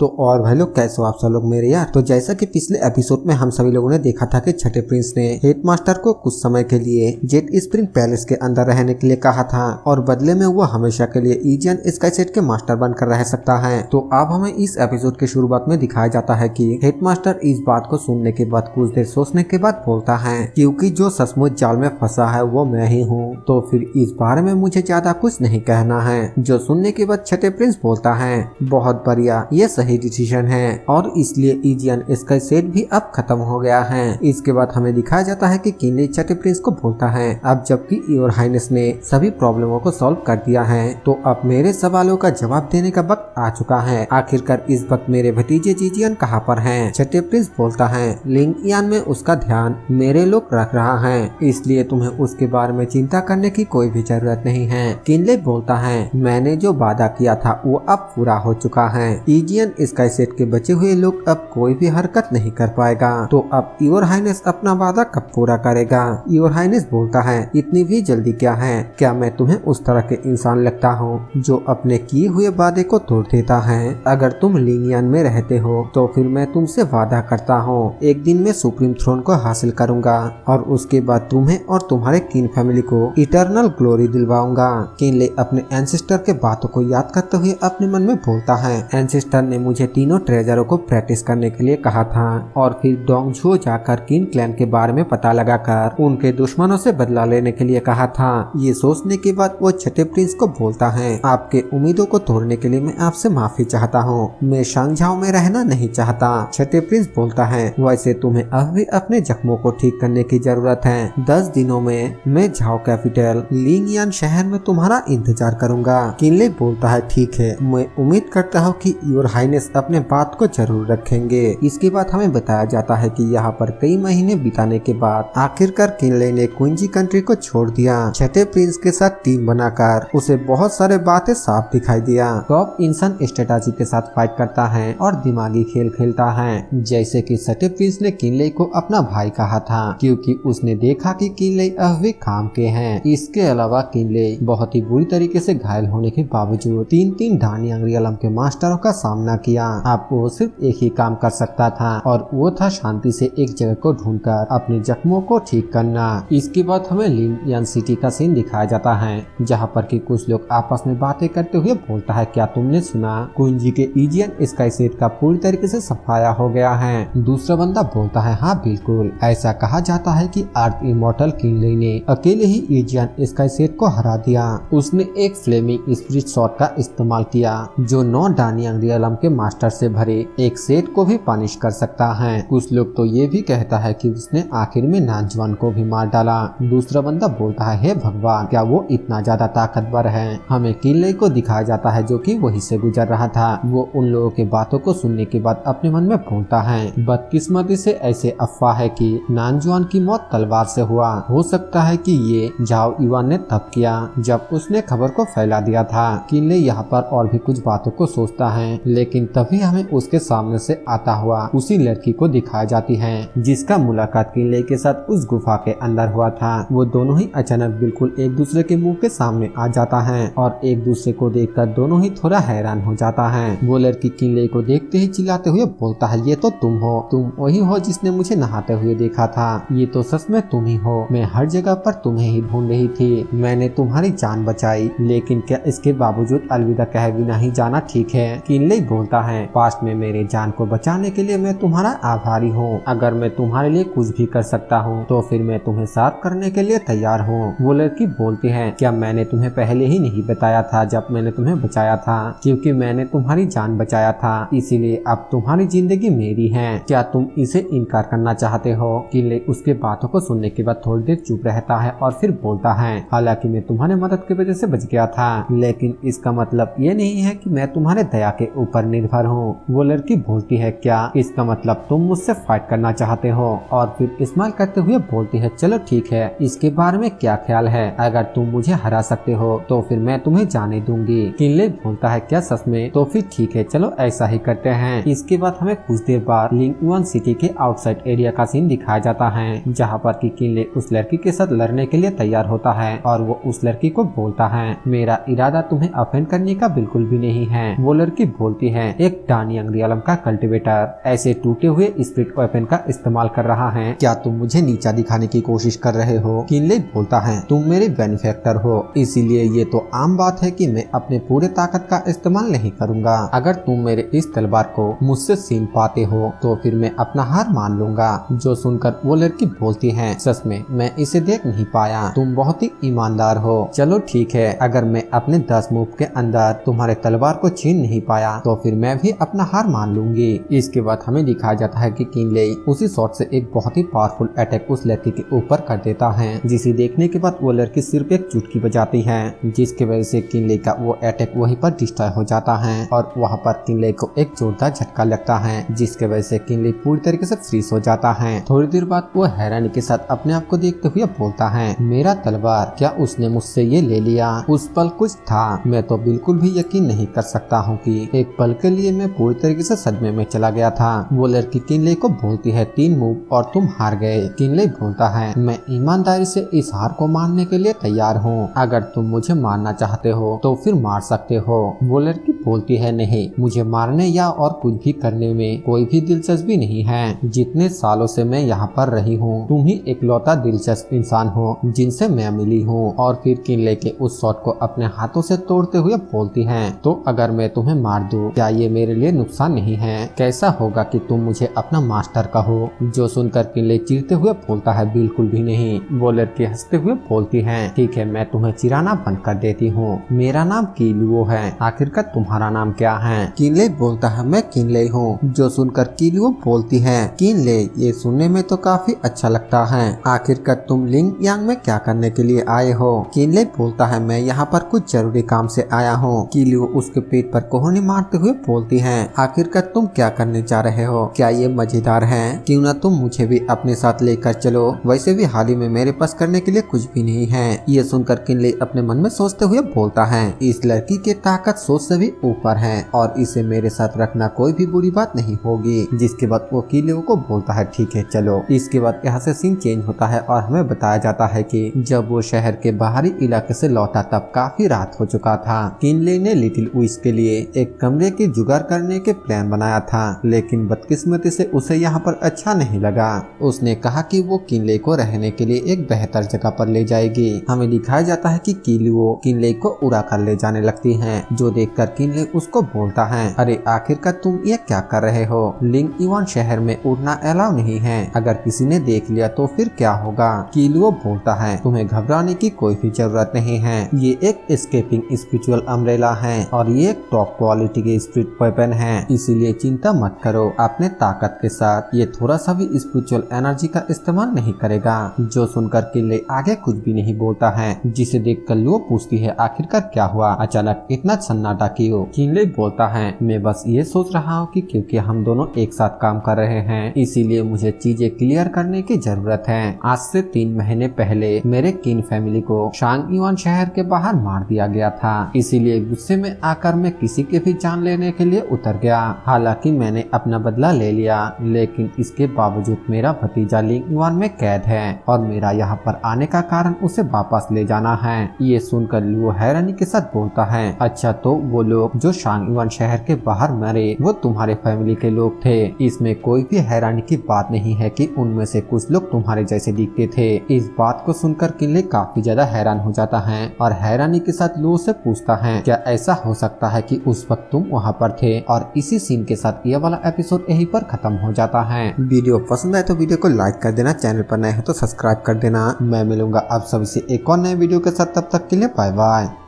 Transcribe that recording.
तो और भाई लोग कैसे हो आप सब लोग मेरे यार। तो जैसा कि पिछले एपिसोड में हम सभी लोगों ने देखा था कि छठे प्रिंस ने हेडमास्टर को कुछ समय के लिए जेट स्प्रिंग पैलेस के अंदर रहने के लिए कहा था और बदले में वो हमेशा के लिए इजियन स्काईसेट के मास्टर बनकर रह सकता है। तो अब हमें इस एपिसोड की शुरुआत में दिखाया जाता है कि हेडमास्टर इस बात को सुनने के बाद कुछ देर सोचने के बाद बोलता है, क्योंकि जो सचमुच जाल में फंसा है वो मैं ही हूँ, तो फिर इस बारे में मुझे ज्यादा कुछ नहीं कहना है। जो सुनने के बाद छठे प्रिंस बोलता है, बहुत बढ़िया, ये सही डिसीजन है और इसलिए इजियन स्काईसेट भी अब खत्म हो गया है। इसके बाद हमें दिखाया जाता है कि किनले छठे प्रिंस को बोलता है, अब जबकि योर हाइनेस ने सभी प्रॉब्लमों को सॉल्व कर दिया है तो अब मेरे सवालों का जवाब देने का वक्त आ चुका है। आखिरकार इस वक्त मेरे भतीजे जिजियन कहाँ पर हैं? छठे प्रिंस बोलता है, लिंगियान में उसका ध्यान मेरे लोग रख रहा है, इसलिए तुम्हें उसके बारे में चिंता करने की कोई भी जरूरत नहीं है। किनले बोलता है, मैंने जो वादा किया था वो अब पूरा हो चुका है। इजियन स्काईसेट के बचे हुए लोग अब कोई भी हरकत नहीं कर पाएगा, तो अब योर हाइनेस अपना वादा कब पूरा करेगा? योर हाइनेस बोलता है, इतनी भी जल्दी क्या है? क्या मैं तुम्हें उस तरह के इंसान लगता हूँ जो अपने किए हुए वादे को तोड़ देता है? अगर तुम लिंगियन में रहते हो तो फिर मैं तुमसे वादा करता हूँ एक दिन मैं सुप्रीम थ्रोन को हासिल करूंगा और उसके बाद तुम्हें और तुम्हारे किन फैमिली को इटर्नल ग्लोरी दिलवाऊंगा। किनले अपने एंसेस्टर के बातों को याद करते हुए अपने मन में बोलता है, एंसेस्टर ने मुझे तीनों ट्रेजरों को प्रैक्टिस करने के लिए कहा था और फिर डोंगझो जाकर किन क्लैन के बारे में पता लगाकर उनके दुश्मनों से बदला लेने के लिए कहा था। ये सोचने के बाद वो छठे प्रिंस को बोलता है, आपके उम्मीदों को तोड़ने के लिए मैं आपसे माफी चाहता हूँ, मैं शांगझाओ में रहना नहीं चाहता। छठे प्रिंस बोलता है, वैसे तुम्हें अब भी अपने जख्मों को ठीक करने की जरूरत है। 10 दिनों में मैं झाओ कैपिटल लिंगियान शहर में तुम्हारा इंतजार करूंगा। किनले बोलता है, ठीक है, मैं उम्मीद करता हूँ कि योर हाइनेस अपने बात को जरूर रखेंगे। इसके बाद हमें बताया जाता है कि यहाँ पर कई महीने बिताने के बाद आखिरकार किनले ने क्विंजी कंट्री को छोड़ दिया। छठे प्रिंस के साथ टीम बनाकर उसे बहुत सारे बातें साफ दिखाई दिया। टॉप इंसान स्ट्रेटजी के साथ फाइट करता है और दिमागी खेल खेलता है, जैसे कि छठे प्रिंस ने किनले को अपना भाई कहा था, क्योंकि उसने देखा कि किनले अब भी काम के हैं। इसके अलावा किनले बहुत ही बुरी तरीके से घायल होने के बावजूद तीन डानियांग रियलम के मास्टरों का सामना किया। अब वो सिर्फ एक ही काम कर सकता था और वो था शांति से एक जगह को ढूंढकर अपने जख्मों को ठीक करना। इसके बाद हमें लिंगियान सिटी का सीन दिखाया जाता है, जहाँ पर कि कुछ लोग आपस में बातें करते हुए बोलता है, क्या तुमने सुना कुंजी के इजियन स्काईसेट का पूरी तरीके से सफाया हो गया है? दूसरा बंदा बोलता है, हाँ बिल्कुल, ऐसा कहा जाता है कि अर्थ इमॉर्टल किनले ने अकेले ही इजियन स्काईसेट को हरा दिया। उसने एक फ्लेमिंग स्पिरिट शॉट का इस्तेमाल किया जो 9 डानियांग रियलम के मास्टर से भरे एक सेट को भी पनिश कर सकता है। कुछ लोग तो ये भी कहता है कि उसने आखिर में नानजुआन को भी मार डाला। दूसरा बंदा बोलता है, हे भगवान, क्या वो इतना ज्यादा ताकतवर है? हमें किनले को दिखाया जाता है जो कि वहीं से गुजर रहा था। वो उन लोगों के बातों को सुनने के बाद अपने मन में बोलता है, बदकिस्मती से ऐसे अफवाह है कि नानजुआन की मौत तलवार से हुआ। हो सकता है कि ये झाओ युआन ने तब किया जब उसने खबर को फैला दिया था। किनले यहाँ पर और भी कुछ बातों को सोचता है, लेकिन तभी हमें उसके सामने से आता हुआ उसी लड़की को दिखाई जाती है जिसका मुलाकात किनले के साथ उस गुफा के अंदर हुआ था। वो दोनों ही अचानक बिल्कुल एक दूसरे के मुंह के सामने आ जाता है और एक दूसरे को देखकर दोनों ही थोड़ा हैरान हो जाता है। वो लड़की किनले को देखते ही चिल्लाते हुए बोलता है, ये तो तुम हो, तुम वही हो जिसने मुझे नहाते हुए देखा था। ये तो सच में तुम ही हो, मैं हर जगह पर तुम्हें ही ढूंढ रही थी। मैंने तुम्हारी जान बचाई, लेकिन क्या इसके बावजूद अलविदा कहे बिना ही जाना ठीक है? किनले बोलता है, पास्ट में मेरे जान को बचाने के लिए मैं तुम्हारा आभारी हूँ। अगर मैं तुम्हारे लिए कुछ भी कर सकता हूँ तो फिर मैं तुम्हें साथ करने के लिए तैयार हूँ। वो लड़की बोलती है, क्या मैंने तुम्हें पहले ही नहीं बताया था जब मैंने तुम्हें बचाया था? क्योंकि मैंने तुम्हारी जान बचाया था, इसीलिए अब तुम्हारी जिंदगी मेरी है। क्या तुम इसे इनकार करना चाहते हो? किनले उसके बातों को सुनने के बाद थोड़ी देर चुप रहता है और फिर बोलता है, हालांकि मैं तुम्हारे मदद की वजह से बच गया था, लेकिन इसका मतलब ये नहीं है कि मैं तुम्हारे दया के ऊपर निर्भर हूँ। वो लड़की बोलती है, क्या इसका मतलब तुम मुझसे फाइट करना चाहते हो? और फिर स्माइल करते हुए बोलती है, चलो ठीक है, इसके बारे में क्या ख्याल है? अगर तुम मुझे हरा सकते हो तो फिर मैं तुम्हें जाने दूंगी। किनले बोलता है, क्या सच में? तो फिर ठीक है, चलो ऐसा ही करते हैं। इसके बाद हमें कुछ देर बाद लिंगियान सिटी के आउटसाइड एरिया का सीन दिखाया जाता है, जहाँ पर कि किनले उस लड़की के साथ लड़ने के लिए तैयार होता है और वो उस लड़की को बोलता है, मेरा इरादा तुम्हें ऑफेंड करने का बिल्कुल भी नहीं है। वो लड़की बोलती है, एक डानियंग रियलम का कल्टीवेटर ऐसे टूटे हुए स्पिरिट वेपन का इस्तेमाल कर रहा है। क्या तुम मुझे नीचा दिखाने की कोशिश कर रहे हो? किनले बोलता है, तुम मेरे बेनिफैक्टर हो, इसीलिए ये तो आम बात है कि मैं अपने पूरे ताकत का इस्तेमाल नहीं करूंगा। अगर तुम मेरे इस तलवार को मुझसे छीन पाते हो तो फिर मैं अपना हार मान लूंगा। जो सुनकर वो लड़की बोलती है, सच में मैं इसे देख नहीं पाया, तुम बहुत ही ईमानदार हो। चलो ठीक है, अगर मैं अपने 10 मूव के अंदर तुम्हारे तलवार को छीन नहीं पाया तो फिर मैं भी अपना हार मान लूंगी। इसके बाद हमें दिखाया जाता है कि किनले उसी शॉट से एक बहुत ही पावरफुल अटैक उस लड़की के ऊपर कर देता है, जिसे देखने के बाद वो लड़की सिर्फ एक चुटकी बजाती है, जिसकी वजह से किनले का वो अटैक वहीं पर डिस्ट्रॉय हो जाता है और वहाँ पर किनले को एक जोरदार झटका लगता है, जिसके वजह से किनले पूरी तरीके से फ्रीज हो जाता है। थोड़ी देर बाद वो हैरानी के साथ अपने आप को देखते हुए बोलता है, मेरा तलवार, क्या उसने मुझसे ये ले लिया? उस पल कुछ था, मैं तो बिल्कुल भी यकीन नहीं कर सकता हूँ कि एक पल के लिए मैं पूरी तरीके से सदमे में चला गया था। वो लड़की किनले को बोलती है, 3 मूव और तुम हार गए। किनले बोलता है, मैं ईमानदारी से इस हार को मानने के लिए तैयार हूँ, अगर तुम मुझे मारना चाहते हो तो फिर मार सकते हो। वो लड़की बोलती है, नहीं, मुझे मारने या और कुछ भी करने में कोई भी दिलचस्पी नहीं है। जितने सालों से मैं यहाँ पर रही हूँ, तुम ही इकलौता दिलचस्प इंसान हो जिनसे मैं मिली हूँ। और फिर किनले के उस शॉट को अपने हाथों से तोड़ते हुए बोलती है, तो अगर मैं तुम्हें मार दूं, क्या ये मेरे लिए नुकसान नहीं है? कैसा होगा कि तुम मुझे अपना मास्टर कहो? जो सुनकर किनले चिढ़ते हुए बोलता है, बिल्कुल भी नहीं। वो लड़की हंसते हुए बोलती है, ठीक है, मैं तुम्हें चिढ़ाना बंद कर देती हूँ, मेरा नाम किलुओ है, आखिरकार तुम्हारा नाम क्या है? किनले बोलता है, मैं किनले हूँ। जो सुनकर किलुओ बोलती है, किनले, ये सुनने में तो काफी अच्छा लगता है, आखिरकार तुम लिंग यांग में क्या करने के लिए आए हो? किनले बोलता है, मैं यहाँ पर कुछ जरूरी काम से आया हूँ। किलुओ उसके पेट पर कोहनी मारते हुए बोलती है, आखिरकार तुम क्या करने जा रहे हो? क्या ये मजेदार है? क्यों ना तुम मुझे भी अपने साथ लेकर चलो, वैसे भी हाल ही में मेरे पास करने के लिए कुछ भी नहीं है। ये सुनकर किनले अपने मन में सोचते हुए बोलता है, इस लड़की की ताकत सोच से भी ऊपर है और इसे मेरे साथ रखना कोई भी बुरी बात नहीं होगी। जिसके बाद वो किलुओ को बोलता है, ठीक है चलो। इसके बाद यहाँ से सीन चेंज होता है और हमें बताया जाता है कि जब वो शहर के बाहरी इलाके से लौटा तब काफी रात हो चुका था। किनले ने लिटिल विश के लिए एक कमरे की जुगाड़ करने के प्लान बनाया था, लेकिन बदकिस्मती से उसे यहाँ पर अच्छा नहीं लगा। उसने कहा कि वो किनले को रहने के लिए एक बेहतर जगह पर ले जाएगी। हमें दिखाया जाता है कि किलुओ किनले को उड़ा कर ले जाने लगती है, जो देखकर किनले उसको बोलता है, अरे आखिरकार तुम ये क्या कर रहे हो? लिंग इवान शहर में उड़ना अलाउ नहीं है, अगर किसी ने देख लिया तो फिर क्या होगा? किलुओ बोलता है, तुम्हें घबराने की कोई भी जरूरत नहीं है, ये एक एस्केपिंग स्पिरिचुअल अम्ब्रेला है और ये एक टॉप क्वालिटी के स्पिरिट वेपन है, इसीलिए चिंता मत करो। अपने ताकत के साथ ये थोड़ा सा भी स्पिरिचुअल एनर्जी का इस्तेमाल नहीं करेगा। जो सुनकर किनले आगे कुछ भी नहीं बोलता है, जिसे देखकर लुओ पूछती है, आखिरकार क्या हुआ? अचानक इतना सन्नाटा क्यों? किनले बोलता है, मैं बस ये सोच रहा हूँ कि क्योंकि हम दोनों एक साथ काम कर रहे हैं, इसीलिए मुझे चीजें क्लियर करने की जरूरत है। आज से 3 महीने पहले मेरे किन फैमिली को शांग युआन शहर के बाहर मार दिया गया था, इसीलिए गुस्से में आकर मैं किसी के भी जान लेने के लिए उतर गया। हालांकि मैंने अपना बदला ले लिया, लेकिन इसके बावजूद मेरा भतीजा लिंग युआन में कैद है और मेरा यहाँ पर आने का कारण उसे वापस ले जाना है। ये सुनकर लुओ हैरानी के साथ बोलता है, अच्छा तो वो लोग जो शांग युआन शहर के बाहर मरे वो तुम्हारे फैमिली के लोग थे? इसमें कोई भी हैरानी की बात नहीं है कि उनमें से कुछ लोग तुम्हारे जैसे दिखते थे। इस बात को सुनकर किनले काफी ज्यादा हैरान हो जाता है और हैरानी के साथ लुओ से पूछता है, क्या ऐसा हो सकता है कि उस वक्त तुम वहाँ पर थे? और इसी सीन के साथ ये वाला एपिसोड यहीं पर खत्म हो जाता है। वीडियो पसंद आए तो वीडियो को लाइक कर देना, चैनल पर नए हो तो सब्सक्राइब कर देना। मैं मिलूंगा आप सभी से एक और नए वीडियो के साथ, तब तक के लिए बाय बाय।